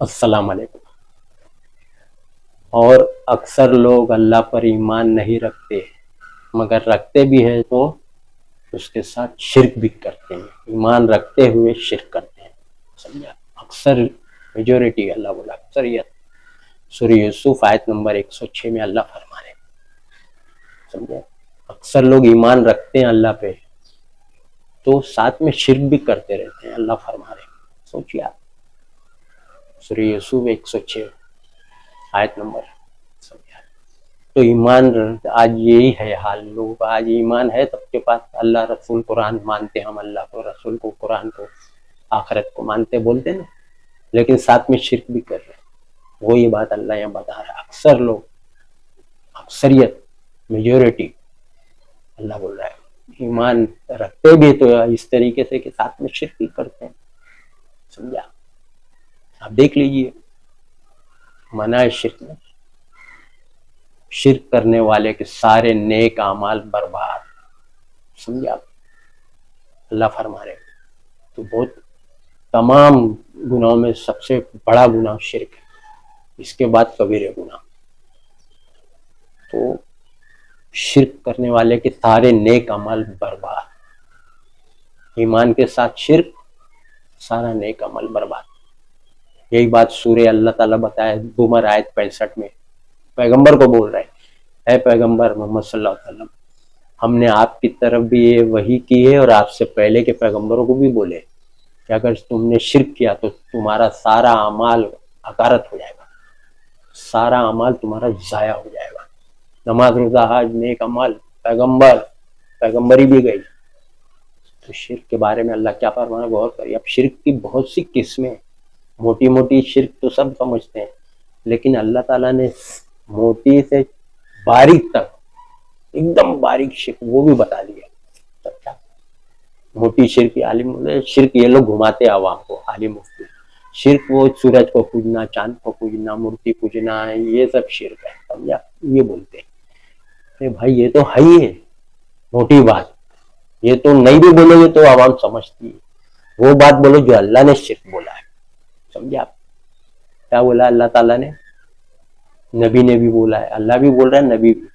السلام علیکم۔ اور اکثر لوگ اللہ پر ایمان نہیں رکھتے، مگر رکھتے بھی ہیں تو اس کے ساتھ شرک بھی کرتے ہیں، ایمان رکھتے ہوئے شرک کرتے ہیں۔ سمجھا؟ اکثر، میجورٹی، اللہ بولا اکثریت۔ سورہ یوسف آیت نمبر 106 میں اللہ فرما رہے ہیں۔ سمجھا؟ اکثر لوگ ایمان رکھتے ہیں اللہ پہ تو ساتھ میں شرک بھی کرتے رہتے ہیں، اللہ فرما رہے ہیں۔ سوچیے آپ، سورہ یوسف 106 آیت نمبر۔ تو ایمان، آج یہی ہے حال، لوگ آج ایمان ہے سب کے پاس، اللہ رسول قرآن مانتے، ہم اللہ کو، رسول کو، قرآن کو، آخرت کو مانتے بولتے نا، لیکن ساتھ میں شرک بھی کر رہے ہیں۔ وہی بات اللہ یہاں بتا رہا ہے، اکثر لوگ، اکثریت، میجورٹی، اللہ بول رہا ہے ایمان رکھتے بھی تو اس طریقے سے کہ ساتھ میں شرک بھی کرتے ہیں۔ سمجھا؟ آپ دیکھ لیجئے، منع ہے شرک میں، شرک کرنے والے کے سارے نیک اعمال برباد۔ سمجھا؟ اللہ فرما رہے تو بہت، تمام گناہوں میں سب سے بڑا گناہ شرک ہے، اس کے بعد کبیرہ گناہ۔ تو شرک کرنے والے کے سارے نیک عمل برباد، ایمان کے ساتھ شرک، سارا نیک عمل برباد۔ یہی بات سورہ اللہ تعالیٰ بتایا زمر آیت 65 میں، پیغمبر کو بول رہے ہیں، اے پیغمبر محمد صلی اللہ علیہ وسلم، ہم نے آپ کی طرف بھی یہ وحی کی ہے اور آپ سے پہلے کے پیغمبروں کو بھی بولے کہ اگر تم نے شرک کیا تو تمہارا سارا اعمال حقارت ہو جائے گا، سارا اعمال تمہارا ضائع ہو جائے گا۔ نماز، روزہ، حج، نیک عمل، پیغمبری بھی گئی۔ تو شرک کے بارے میں اللہ کیا فرمانا، غور کریے۔ اب شرک کی بہت سی قسمیں، موٹی موٹی شرک تو سب سمجھتے ہیں، لیکن اللہ تعالیٰ نے موٹی سے باریک تک، ایک دم باریک شرک وہ بھی بتا دیا۔ موٹی شرک، عالم شرک یہ لوگ گھماتے عوام کو، عالم مفتی، شرک وہ سورج کو پوجنا، چاند کو پوجنا، مورتی پوجنا، یہ سب شرک ہے۔ سمجھا؟ یہ بولتے ہیں بھائی یہ تو ہے ہی ہے موٹی بات، یہ تو نہیں بھی بولو گے تو عوام سمجھتی ہے، وہ بات بولو جو اللہ نے شرک بولا ہے۔ سمجھا؟ کیا بولا اللہ تعالیٰ نے؟ نبی نے بھی بولا ہے، اللہ بھی بول رہا ہے، نبی بھی۔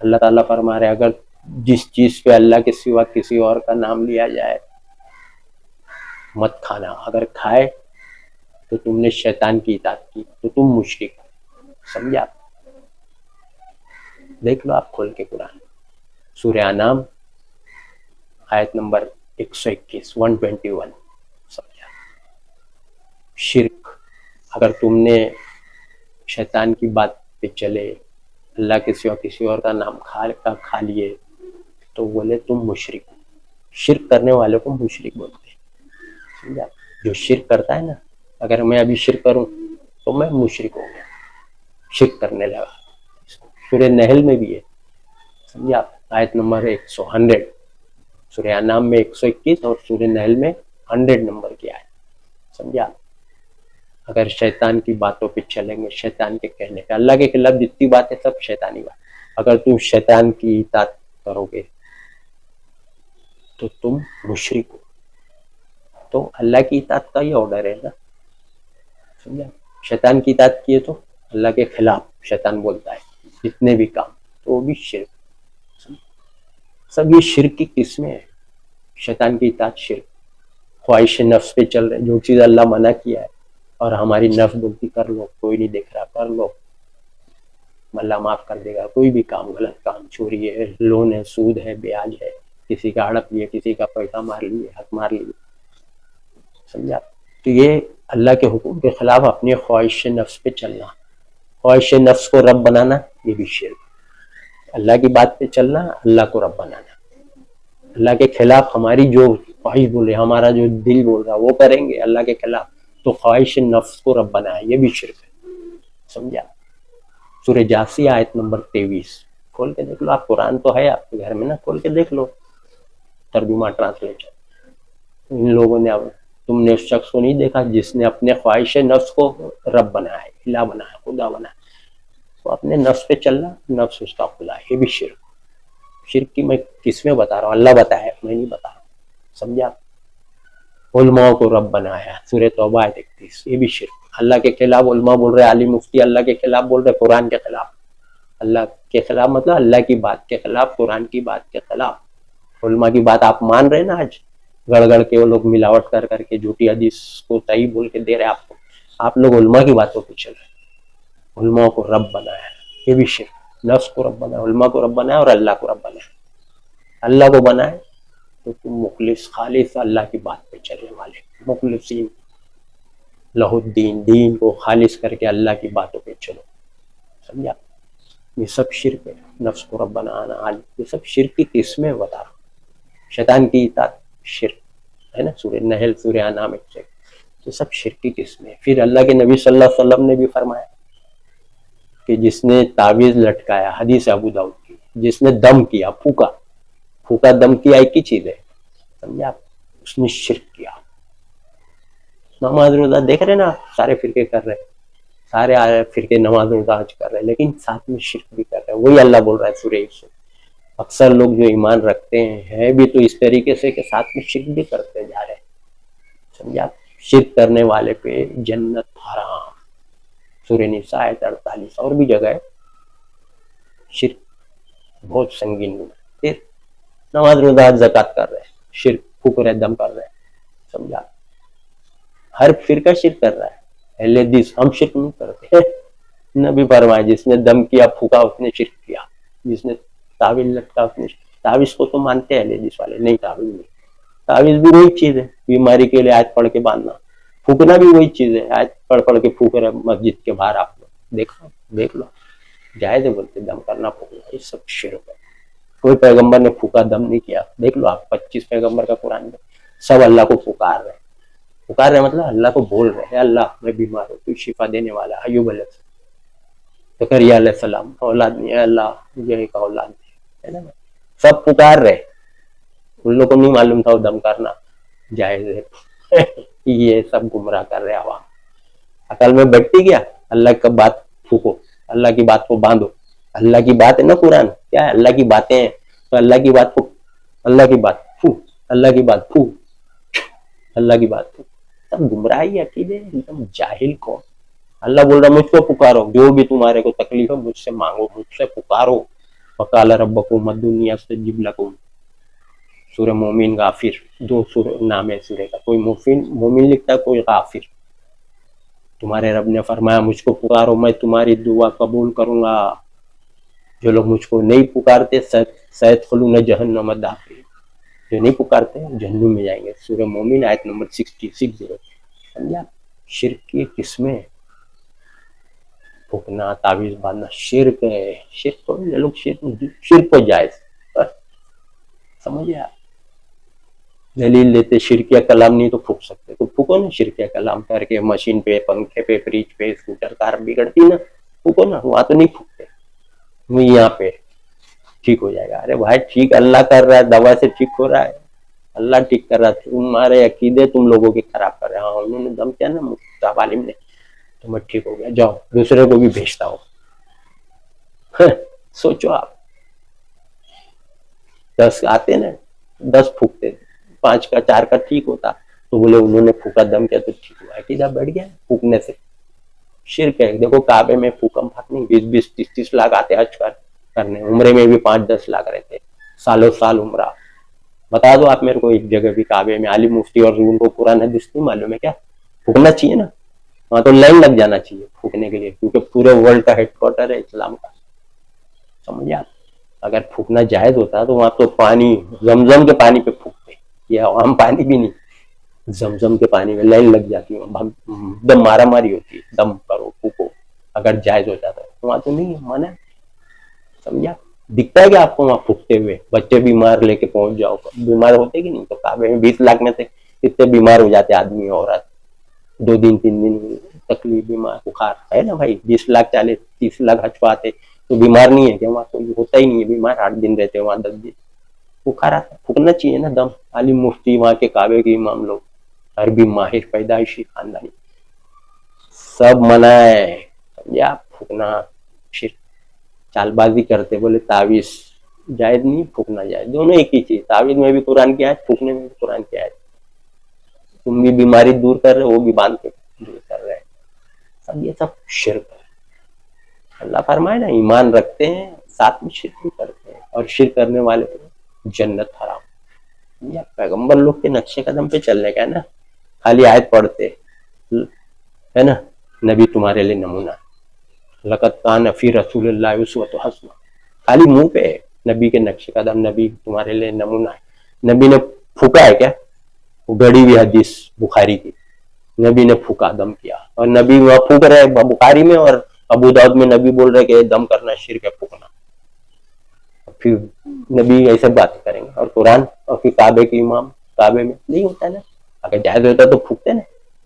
اللہ تعالیٰ فرما رہے اگر جس چیز پہ اللہ کے سوا کسی اور کا نام لیا جائے مت کھانا، اگر کھائے تو تم نے شیطان کی اطاعت کی تو تم مشرک ہو۔ سمجھا؟ دیکھ لو آپ کھول کے قرآن، سورہ انعام آیت نمبر 121، 121۔ سمجھا؟ شرک، اگر تم نے شیطان کی بات پہ چلے، اللہ کے سوا کسی اور کا نام کھا لیے تو بولے تم مشرک ہو۔ شرک کرنے والے کو مشرک بولتے ہیں۔ سمجھا؟ جو شرک کرتا ہے نا، اگر میں ابھی شرک کروں تو میں مشرک ہو گیا، شرک کرنے لگا۔ سورہ نحل میں بھی ہے۔ سمجھا؟ آیت نمبر 100، سورہ انعام میں 121 اور سورہ نحل میں 100 نمبر کی آیت۔ سمجھا؟ اگر شیطان کی باتوں پہ چلیں گے، شیطان کے کہنے پہ، اللہ کے خلاف جتنی باتیں سب شیطانی بات، اگر تم شیطان کی اطاعت کرو گے تو تم مشرک ہو۔ تو اللہ کی اطاعت کا یہ آرڈر ہے نا۔ سمجھا؟ شیطان کی اطاعت کیے تو اللہ کے خلاف شیطان بولتا ہے جتنے بھی کام، تو وہ بھی شرک۔ سب یہ شرک کی قسمیں ہیں۔ شیطان کی اطاعت شرک، خواہش نفس پہ چل رہے، جو چیز اللہ منع کیا ہے اور ہماری نفس بولتی کر لو، کوئی نہیں دیکھ رہا، کر لو، اللہ معاف کر دے گا۔ کوئی بھی کام، غلط کام، چوری ہے، لون ہے، سود ہے، بیاج ہے، کسی کا ہڑپ لیے، کسی کا پیسہ مار لیے، حق مار لیے۔ سمجھا؟ تو یہ اللہ کے حکم کے خلاف اپنی خواہش نفس پہ چلنا، خواہش نفس کو رب بنانا، یہ بھی شرک۔ اللہ کی بات پہ چلنا، اللہ کو رب بنانا، اللہ کے خلاف ہماری جو خواہش بول رہے، ہمارا جو دل بول رہا وہ کریں گے اللہ کے خلاف، تو خواہش نفس کو رب بنایا، یہ بھی شرک ہے۔ سمجھا؟ سورہ جاثیہ آیت نمبر 23، کھول کے دیکھ لو آپ، قرآن تو ہے آپ کے گھر میں نا، کھول کے دیکھ لو، ترجمہ ٹرانسلیشن۔ ان لوگوں نے، تم نے اس شخص کو نہیں دیکھا جس نے اپنے خواہش نفس کو رب بنایا ہے، الہ بنایا، خدا بنایا، تو اپنے نفس پہ چلنا، نفس اس کا خدا ہے، یہ بھی شرک۔ شرک کی میں قسمیں بتا رہا ہوں، اللہ بتایا، میں نہیں بتا رہا ہوں۔ سمجھا؟ علماء کو رب بنایا، سورہ توبہ آیت 31، یہ بھی شرک۔ اللہ کے خلاف علماء بول رہے, عالم مفتی اللہ کے خلاف بول رہے, قرآن کے خلاف. اللہ کے خلاف مطلب اللہ کی بات کے خلاف, قرآن کی بات کے خلاف. علماء کی بات آپ مان رہے نا, آج گڑ گڑ کے وہ لوگ ملاوٹ کر کر کے جھوٹی حدیث کو صحیح بول کے دے رہے آپ کو. آپ لوگ علماء کی باتوں پہ چل رہے. علماء کو رب بنایا, یہ بھی شرک. نفس کو رب بنایا, علماء کو رب بنایا, اور اللہ کو رب بنایا. اللہ کو بنائے تو تم مخلص خالص اللہ کی بات پہ چلنے والے, مخلصین لہ الدین, دین کو خالص کر کے اللہ کی باتوں پہ چلو. سمجھا؟ یہ سب شرک ہے. نفس کو رب بنانا, یہ سب شرک کی قسمیں بتا رہا ہوں. شیطان کی اطاعت شرک ہے نا, سورہ نحل, سورہ انعام سے. یہ سب شرک کی قسمیں. پھر اللہ کے نبی صلی اللہ علیہ وسلم نے بھی فرمایا کہ جس نے تعویذ لٹکایا, حدیث ابو داؤد کی, جس نے دم کیا, پھوکا دم کیا, ایک ہی چیز ہے. سمجھا؟ اس نے شرک کیا. نماز روزہ دیکھ رہے نا, سارے فرقے کر رہے, سارے فرقے نماز روزہ حج کر رہے, لیکن ساتھ میں شرک بھی کر رہے. وہی اللہ بول رہا ہے سورہ یوسف, اکثر لوگ جو ایمان رکھتے ہیں بھی تو اس طریقے سے کہ ساتھ میں شرک بھی کرتے جا رہے. سمجھا؟ شرک کرنے والے پہ جنت حرام. سورہ نساء آیت 48, اور بھی جگہ ہے. شرک بہت سنگین گناہ. پھر نماز روزہ زکات کر رہے, شرک, پھونک رہے, دم کر رہے. سمجھا؟ ہر فرقہ شرک کر رہا ہے. اہل حدیث ہم شرک نہیں کرتے. نبی فرمایا جس نے دم کیا, پھونکا, اس نے شرک کیا. جس نے تعویذ لٹکا, اس نے. تعویذ کو تو مانتے ہیں اہل حدیث والے, نہیں تعویذ نہیں. تعویذ بھی وہی چیز ہے, بیماری کے لیے آیت پڑھ کے باندھنا. پھونکنا بھی وہی چیز ہے, آیت پڑھ کے پھونک رہے مسجد کے باہر. آپ لوگ دیکھ لو, جائز ہے بولتے دم کرنا, پھونکنا, یہ سب شرک ہے. کوئی پیغمبر نے پھونکا, دم نہیں کیا. دیکھ لو آپ 25 پیغمبر کا قرآن میں, سب اللہ کو پکار رہے. پکار رہے مطلب اللہ کو بول رہے, اللہ میں بیمار ہوں, تو شفا دینے والا. ایوب علیہ السلام, زکریا علیہ السلام, اولاد نہیں ہے, اللہ مجھے ایک اولاد ہے نا. سب پکار رہے. ان لوگوں کو نہیں معلوم تھا وہ دم کرنا جائز ہے. یہ سب گمراہ کر رہے عوام. عقل میں بیٹھتی کیا؟ اللہ کا بات پھونکو, اللہ کی بات کو باندھو. اللہ کی بات ہے نا قرآن, کیا ہے؟ اللہ کی باتیں ہیں, تو اللہ کی بات پھونک, اللہ کی بات پھونک, اللہ کی بات پھونک, اللہ کی بات پھونک. سب گمراہی عقیدے, ایک دم جاہل کو. اللہ بول رہا مجھ کو پکارو, جو بھی تمہارے کو تکلیف ہے مجھ سے مانگو, مجھ سے پکارو. وقال ربکم ادعونی استجب لکم. سورہ مومن غافر, 2 سورہ نام ہے سورہ کا. کوئی مومن لکھتا ہے, کوئی غافر. تمہارے رب نے فرمایا مجھ کو پکارو, میں تمہاری دعا قبول کروں گا. جو لوگ مجھ کو نہیں پکارتے سیدخلون جہنم داخل, جو نہیں پکارتے جہنم میں جائیں گے. سورہ مومن آیت نمبر 66. سمجھا؟ شرک کی قسمیں, پھونکنا, تعویذ باندھنا شرک ہے. شرک کو لوگ شرک کو جائز سمجھے. دلیل دیتے شرکیہ کلام نہیں تو پھونک سکتے, تو پھونکو نا شرکیہ کلام کر کے. مشین پہ, پنکھے پہ, فریج پہ, اسکوٹر, کار بگڑتی نا, پھونکو نا. وہاں تو نہیں پھونکتے, یہاں پہ ٹھیک ہو جائے گا. ارے بھائی ٹھیک اللہ کر رہا ہے, دوا سے ٹھیک ہو رہا ہے, اللہ ٹھیک کر رہا ہے. تمہارے عقیدے تم لوگوں کے خراب کر رہے ہیں. ہاں انہوں نے دم کیا نا مفتاب عالم نے, تو میں ٹھیک ہو گیا, جاؤ دوسرے کو بھی بھیجتا ہوں. سوچو آپ, 10 آتے نا, 10 پھونکتے, 5 کا 4 کا ٹھیک ہوتا, تو بولے انہوں نے پھونکا, دم کیا تو ٹھیک ہوا. عقیدہ بڑھ گیا پھونکنے سے. شرک ہے. دیکھو کعبے میں پھوکم پھاک نہیں, 20 30 لاکھ آتے حج کرنے. عمرے میں بھی 5-10 لاکھ رہتے, سالوں سال عمرہ. بتا دو آپ میرے کو ایک جگہ بھی کعبے میں عالم مفتی اور ان کو قرآن حدیث نہیں معلوم ہے کیا؟ پھونکنا چاہیے نا, وہاں تو لائن لگ جانا چاہیے پھونکنے کے لیے, کیونکہ پورے ورلڈ کا ہیڈ کوارٹر ہے اسلام کا. سمجھے آپ؟ اگر پھونکنا جائز ہوتا تو وہاں تو پانی, زمزم کے پانی پہ پھونکتے, یہ عام پانی بھی نہیں, زمزم کے پانی میں لائن لگ جاتی ہے, دم مارا ماری ہوتی ہے, دم کرو پھونکو. اگر جائز ہو جاتا ہے وہاں تو نہیں ہے, منع. سمجھا؟ دکھتا ہے کہ آپ کو وہاں پھونکتے ہوئے بچے بیمار لے کے پہنچ جاؤ, بیمار ہوتے کہ نہیں؟ تو کعبے میں 20 لاکھ میں سے کتنے بیمار ہو جاتے آدمی عورت, 2 دن 3 دن تکلیف, بیمار, بخار ہے نا بھائی. 20 لاکھ 40-30 لاکھ حج پاتے تو بیمار نہیں ہے کہ وہاں کوئی ہوتا ہی نہیں ہے بیمار. 8 دن رہتے وہاں, 10 دن بخار آتا. پھونکنا چاہیے نا دم. عالم مفتی وہاں کے کعبے کے امام لوگ, عربی ماہر, پیدائشی خاندانی, سب منع ہے. سمجھا؟ پھونکنا شرک. چال بازی کرتے, بولے تعویذ جائز نہیں, پھونکنا جائز. دونوں ایک ہی چیز, تعویذ میں بھی قرآن کی آیت, پھونکنے میں بھی قرآن کی آیت. تم بھی بیماری دور کر رہے, وہ بھی باندھ کے دور کر رہے. اب یہ سب شرک ہے. اللہ فرمائے نا ایمان رکھتے ہیں ساتھ میں شرک بھی کرتے ہیں, اور شرک کرنے والے کو جنت حرام. یا پیغمبر لوگ کے نقشے قدم پہ چلنے کا ہے نا, خالی آیت پڑھتے ہے نا, نبی تمہارے لیے نمونہ, لقد کان فی رسول اللہ اسوۃ حسنہ, خالی منہ پہ ہے نبی کے نقشے قدم, نبی تمہارے لیے نمونہ ہے. نبی نے پھونکا ہے کیا؟ وہ گڑی ہوئی حدیث بخاری کی, نبی نے پھونکا, دم کیا, اور نبی وہاں پھونک رہے بخاری میں, اور ابو داؤد میں نبی بول رہے کہ دم کرنا شرک ہے, پھونکنا. پھر نبی ایسے بات کریں گے, اور قرآن اور پھر کعبے کے امام, کعبے میں نہیں ہوتا ہے نا, اگر جائز ہوتا تو پھونکتے نا.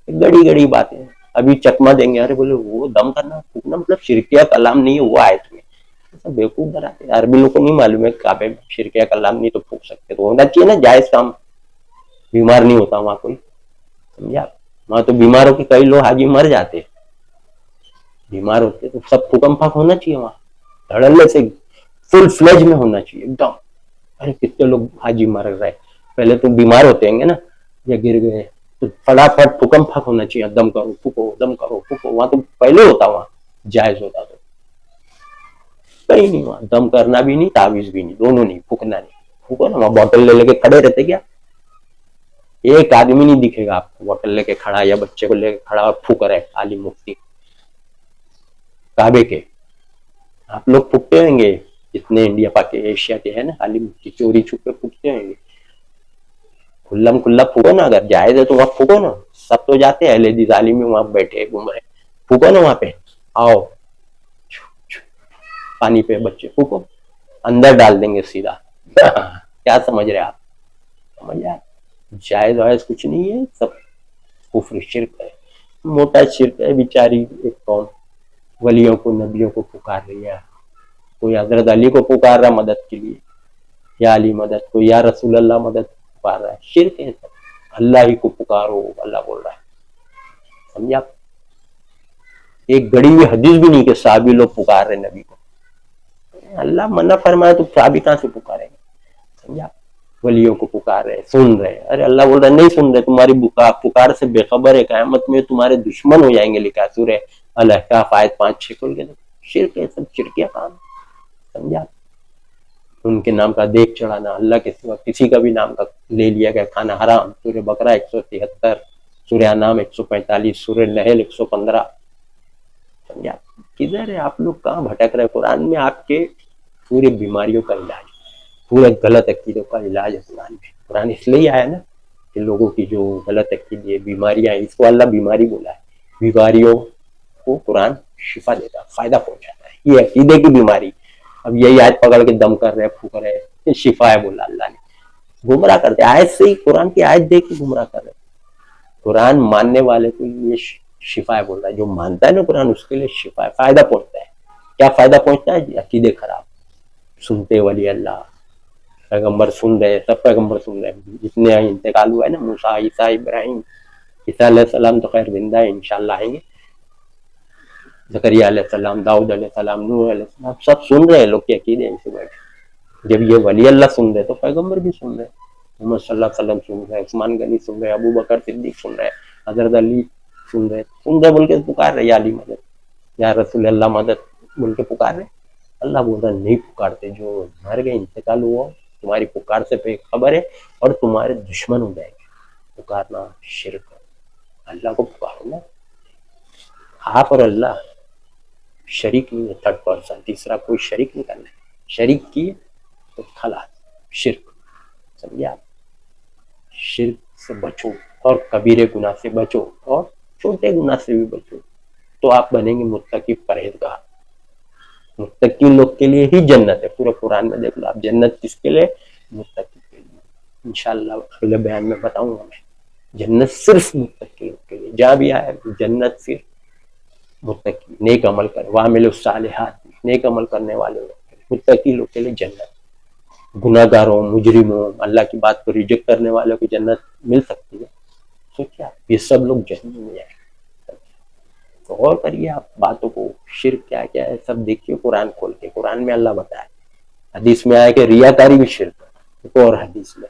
گڑی گڑی باتیں, ابھی چکما دیں گے, ارے بولے وہ دم کرنا پھونکنا مطلب شرکیہ کلام نہیں ہے, وہ آئے تمہیں بیوقوف بناتے. عربی لوگ کو نہیں معلوم ہے کعبے میں شرکیہ کلام نہیں تو پھونک سکتے, تو ہونا چاہیے نا جائز کام, بیمار نہیں ہوتا وہاں کوئی, سمجھا. وہاں تو بیماروں کے کئی لوگ حاجی مر جاتے, بیمار ہوتے تو سب پھوکم پھاک ہونا چاہیے وہاں, دھڑلے سے فل فلیج میں ہونا چاہیے ایک دم. ارے کتنے لوگ حاجی مر رہے, پہلے تو بیمار ہوتے ہیں گے نا, یا گر گئے تو فٹافٹ پھوکم پھاک ہونا چاہیے, دم کرو پھوکو, دم کرو پھوکو. وہاں تو پہلے ہوتا, وہاں جائز ہوتا, تو کہیں نہیں وہاں دم کرنا بھی نہیں, تعویذ بھی نہیں, دونوں نہیں, پھونکنا نہیں. پھونکو نا, وہاں بوتل لے کے کھڑے رہتے کیا, ایک آدمی نہیں دکھے گا آپ کو بوتل لے کے کھڑا یا بچے کو لے کے کھڑا اور پھونک رہے عالم مفتی کعبے کے. آپ لوگ پھونکتے ہوئیں گے جتنے انڈیا پاک ایشیا کے ہیں نا عالم مفتی, چوری چھپ کے پھونکتے ہوئیں گے. کھلم کھلا پھونکو نا, اگر جائز ہے تو وہاں پھونکو نا. سب تو جاتے ہیں اہل حدیث عالم وہاں بیٹھے گھوم رہے, پھونکو نا وہاں پہ, آؤ پانی پہ بچے پھونکو, اندر ڈال دیں گے سیدھا. کیا سمجھ رہے آپ, سمجھ رہے, جائز وائز کچھ نہیں ہے, سب کفر شرک ہے, موٹا شرک ہے. بیچاری ایک قوم ولیوں کو نبیوں کو پکار رہی ہے, کوئی حضرت علی کو پکار رہا مدد کے لیے, یا علی مدد کو, یا رسول اللہ مدد پکار رہا ہے, شرک ہے سب. اللہ ہی کو پکارو, اللہ بول رہا ہے, سمجھا. ایک گڑی ہوئی حدیث بھی نہیں کہ صحابی لوگ پکار رہے نبی کو, اللہ منع فرمائے تو صحابی کہاں سے پکاریں گے, سمجھا. ولیوں کو پکار رہے, سن رہے, ارے اللہ بول رہا نہیں سن رہے, تمہاری پکار سے بے خبر ہے, قیامت میں تمہارے دشمن ہو جائیں گے. لکھا سورہ الاحقاف آیت 5-6 کھول کے, شرک ہے سب, شرکیہ کام, سمجھا. ان کے نام کا دیکھ چڑھانا, اللہ کے سوا کسی کا بھی نام کا لے لیا گیا کھانا حرام. سورہ بقرہ 173, سورہ انعام 145, سورہ نحل 115, سمجھا. کدھر ہے آپ لوگ, کہاں بھٹک رہے. قرآن میں آپ کے پورے بیماریوں کا علاج, پورے غلط عقیدوں کا علاج ہے قرآن میں. قرآن اس لیے آیا نا کہ لوگوں کی جو غلط عقیدے بیماریاں ہیں, اس کو اللہ بیماری بولا ہے. بیماریوں کو قرآن شفا دیتا, فائدہ پہنچاتا ہے. یہ عقیدے کی بیماری, اب یہی آیت پکڑ کے دم کر رہے, پھونک رہے, یہ شفا ہے بولا اللہ نے. گمراہ کرتے, آیت سے ہی قرآن کی آیت دیکھ کے گمراہ کر رہے. قرآن ماننے والے کو یہ شفا ہے بول رہا ہے, جو مانتا ہے نا قرآن اس کے لیے شفا ہے, فائدہ پہنچتا ہے. کیا فائدہ پہنچتا ہے؟ عقیدے خراب, سنتے ولی اللہ, پیغمبر سن رہے, سب پیغمبر سن رہے, جتنے انتقال ہوا ہے نا, موسیٰ, عیسیٰ, ابراہیم, عیسیٰ علیہ السلام تو خیر زندہ ہے, انشاءاللہ آئیں گے, زکریا علیہ السلام, داؤد علیہ السلام, نوح علیہ السلام, سب سن رہے ہیں لوگ کے عقیدے ایسے بیٹھے. جب یہ ولی اللہ سن رہے تو پیغمبر بھی سن رہے, محمد صلی اللہ علیہ وسلم سن رہے, عثمان غنی سن رہے, ابو بکر صدیق سن رہے, حضرت علی سن رہے بول کے پکار رہے, یا علی مدد, یا رسول اللہ مدد بول کے پکار رہے. اللہ بول رہا نہیں پکارتے, جو مر گئے, انتقال ہوا, تمہاری پکار سے پہ خبر ہے, اور تمہارے دشمن ہو جائیں گے. پکارنا شرک, اللہ کو پکارو نا. آپ اور اللہ شریک نہیں ہے, تھرڈ پرسن, تیسرا کوئی شریک نہیں کرنا ہے. شریک کیے تو خلاص, شرک, سمجھا. شرک سے بچو, اور کبیرے گناہ سے بچو, اور چھوٹے گناہ سے بھی بچو, تو آپ بنیں گے متقی, پرہیزگار. متقی لوگ کے لیے ہی جنت ہے. پورے قرآن میں دیکھ لو آپ, جنت کس کے لیے؟ متقی کے لیے. انشاءاللہ اگلے بیان میں بتاؤں گا میں, جنت صرف متقی لوگ کے لیے. جہاں بھی آیا جنت صرف متقی, نیک عمل کرے, وعملوا الصالحات, نیک عمل کرنے والے لوگ, متقی لوگ کے لیے جنت. گناہ گاروں, مجرموں, اللہ کی بات کو ریجیکٹ کرنے والوں کو جنت مل سکتی ہے؟ سوچا, یہ سب لوگ جنت میں جائیں. غور کریے آپ باتوں کو, شرک کیا کیا ہے سب دیکھیے قرآن کھول کے. قرآن میں اللہ بتایا, حدیث میں آیا کہ ریاکاری بھی شرک ہے. اور حدیث میں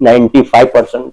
95%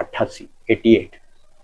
88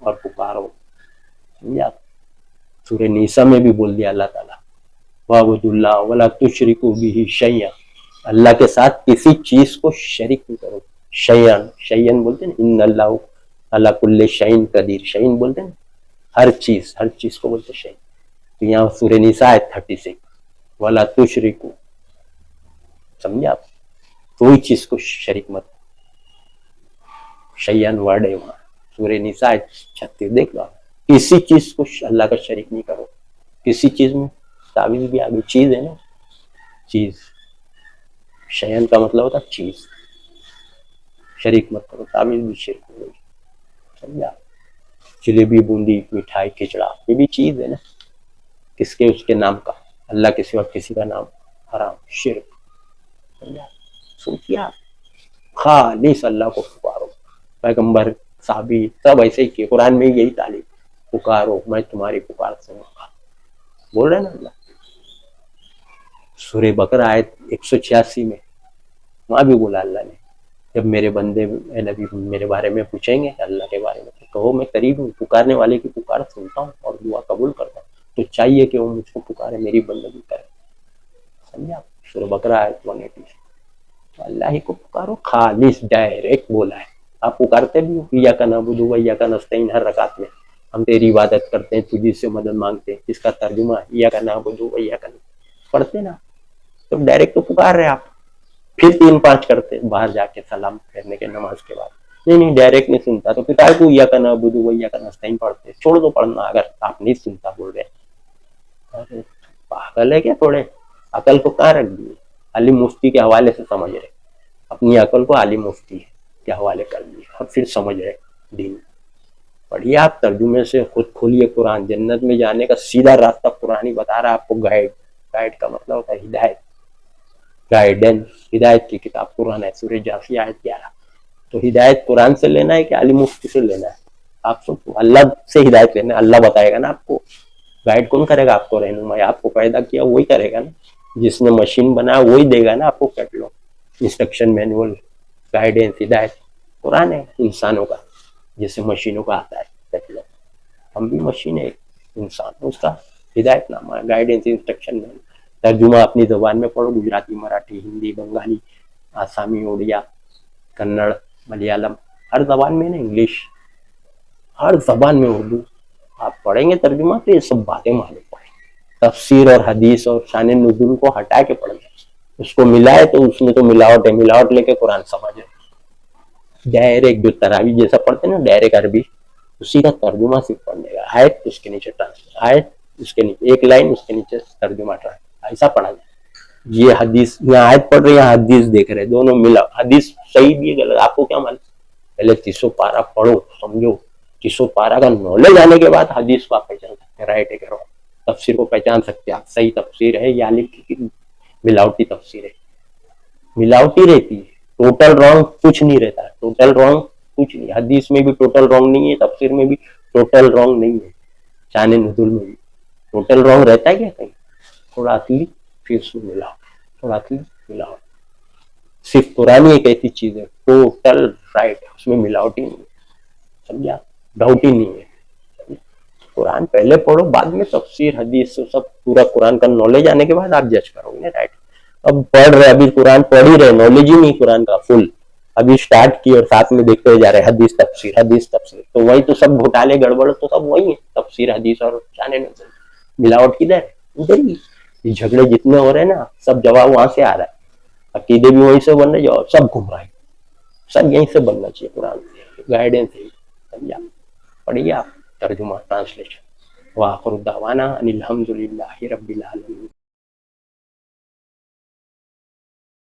اور پکارو. سمجھا؟ سورہ نیسا میں بھی بول دیا اللہ تعالیٰ وَاعْبُدُوا اللَّهَ وَلَا تُشْرِكُوا بِهِ شَيْئًا، اللہ کے ساتھ کسی چیز کو شریک نہیں کرو. شیئن بولتے ہیں ان اللہ علی کل شیء قدیر، شیئن بولتے ہیں ہر چیز کو بولتے ہیں شیء. تو یہاں سورہ نساء 36 وَلَا تُشْرِكُوا، سمجھا آپ؟ کوئی چیز کو شریک مت. شیئن ورڈ ہے وہاں سورہ نساء 36، دیکھ لو کسی چیز کو اللہ کا شریک نہیں کرو. کسی چیز میں تعویذ بھی آگے چیز ہے نا، چیز. شیئن کا مطلب ہوتا ہے چیز. شریک مت کرو، تعویذ بھی شرک ہو گئی. سمجھا؟ جلیبی، بوندی، مٹھائی، کھچڑا، یہ بھی چیز ہے نا. کس کے؟ اس کے نام کا. اللہ کے سوا کسی کا نام حرام، شرک. سمجھا؟ سوچیے آپ، خالص اللہ کو پکارو. پیغمبر، صحابی سب ایسے ہی کیے. قرآن میں یہی تعلیم، پکارو میں تمہاری پکار سنوں گا، بول رہے نا اللہ. سورہ بقرہ آیت 186 میں وہاں بھی بولا اللہ نے جب میرے بندے اے نبی میرے بارے میں پوچھیں گے اللہ کے بارے میں تو کہو میں قریب ہوں، پکارنے والے کی پکار سنتا ہوں اور دعا قبول کرتا ہوں. تو چاہیے کہ وہ مجھ کو پکارے، میری بندگی کرے. سمجھا؟ سورہ بقرہ آیت 180. اللہ ہی کو پکارو، خالص ڈائریکٹ بولا ہے. آپ پکارتے بھی ہو ایاک نعبد و ایاک نستعین، ہر رکعت میں ہم تیری عبادت کرتے ہیں، تجھی سے مدد مانگتے ہیں، جس کا ترجمہ ایاک نعبد و ایاک پڑھتے نا، تو ڈائریکٹ تو پکار رہے آپ. پھر 3-5 کرتے باہر جا کے سلام پھیرنے کے نماز کے بعد. نہیں ڈائریکٹ نہیں سنتا تو پھر کو ایاک نعبد و ایاک نستعین پڑھتے. چھوڑ دو پڑھنا اگر آپ نہیں سنتا بول رہے. ارے پاگل ہے کیا؟ تھوڑے عقل کو کہاں رکھ دیے؟ علی مفتی کے حوالے سے سمجھ رہے، اپنی عقل کو علی مفتی کے حوالے کر دیے اور پھر سمجھ رہے دین. پڑھیے آپ ترجمے سے، خود کھولیے قرآن. جنت میں جانے کا سیدھا راستہ قرآن ہی بتا رہا ہے آپ کو. گائیڈ کا مطلب ہوتا ہے ہدایت، گائیڈنس. ہدایت کی کتاب قرآن ہے. سورہ جاثیہ آیت 11. تو ہدایت قرآن سے لینا ہے کہ علی مفتی سے لینا ہے؟ آپ سب اللہ سے ہدایت لینا ہے. اللہ بتائے گا نا آپ کو. گائیڈ کون کرے گا آپ کو؟ رہنمائی آپ کو پیدا کیا وہی کرے گا نا. جس نے مشین بنایا وہی دے گا نا آپ کو کیٹلاگ، انسٹرکشن مینول، گائیڈنس. ہدایت قرآن ہے انسانوں کا، جیسے مشینوں کا آتا ہے کیٹلاگ. ہم بھی مشین ہے، انسان، اس کا ہدایت نامہ ہے، گائیڈنس، انسٹرکشن مینول. ترجمہ اپنی زبان میں پڑھو، گجراتی، مراٹھی، ہندی، بنگالی، آسامی، اڑیا، کنڑ، ملیالم، ہر زبان میں نا، انگلش، ہر زبان میں. اردو آپ پڑھیں گے ترجمہ تو یہ سب باتیں معلوم پڑیں. تفسیر اور حدیث اور شان نزول کو ہٹا کے پڑھیں گے. اس کو ملائے تو اس میں تو ملاوٹ ہے، ملاوٹ لے کے قرآن سمجھے. ڈائریکٹ جو تراویح جیسا پڑھتے ہیں نا ڈائریکٹ عربی، اسی کا ترجمہ صرف پڑھنے کا. آیت اس کے نیچے ٹرانسلیٹ، آیت اس کے نیچے ایک لائن، اس کے نیچے ترجمہ ٹرانسلیٹ، ایسا پڑھا جائے. یہ حدیث یہاں آیت پڑھ رہے ہیں، حدیث دیکھ رہے، دونوں ملا. حدیث صحیح بھی ہے غلط آپ کو کیا معلوم؟ پہلے 300 پارہ پڑھو، سمجھو. 300 پارہ کا نالج آنے کے بعد حدیث کو آپ پہچان سکتے ہیں، رائٹ ہے کہ رانگ. تفسیر کو پہچان سکتے ہیں آپ، صحیح تفسیر ہے یا ملاوٹی تفسیر ہے. ملاوٹی رہتی ہے، ٹوٹل رانگ کچھ نہیں رہتا. ٹوٹل رانگ کچھ نہیں. حدیث میں بھی ٹوٹل رانگ نہیں ہے، تفسیر میں بھی ٹوٹل رانگ نہیں ہے، شان نزول میں بھی ٹوٹل رانگ رہتا ہے کیا؟ کہیں تھوڑا اصلی پھر اس میں ملاؤ، تھوڑا اصلی ملاؤ. صرف قرآن ایک ایسی چیز ہے ٹوٹل رائٹ، اس میں ملاوٹی نہیں ہے. سمجھا؟ ڈاؤٹ ہی نہیں ہے. قرآن پہلے پڑھو، بعد میں تفسیر حدیث سب پورا قرآن کا نالج آنے کے بعد آپ جج کرو گے، رائٹ. اب پڑھ رہے، ابھی قرآن پڑھ ہی رہے، نالج ہی نہیں قرآن کا فل، ابھی سٹارٹ کی اور ساتھ میں دیکھتے جا رہے حدیث تفسیر، حدیث تفسیر. تو وہی تو سب گھوٹالے گڑبڑ تو سب وہی ہے، تفسیر حدیث اور شان نزول. ملاوٹ کدھر ہے؟ ادھر ہی. یہ جھگڑے جتنے ہو رہے ہیں نا، سب جواب وہاں سے آ رہا ہے. عقیدے بھی وہیں سے بن رہے، جواب سب گھوم رہا ہے. سب یہیں سے بننا چاہیے قرآن سے، گائیڈنس ہے. سمجھا؟ پڑھیے آپ ترجمہ ٹرانسلیشن. وآخر دعوانا ان الحمد للہ رب العالمین.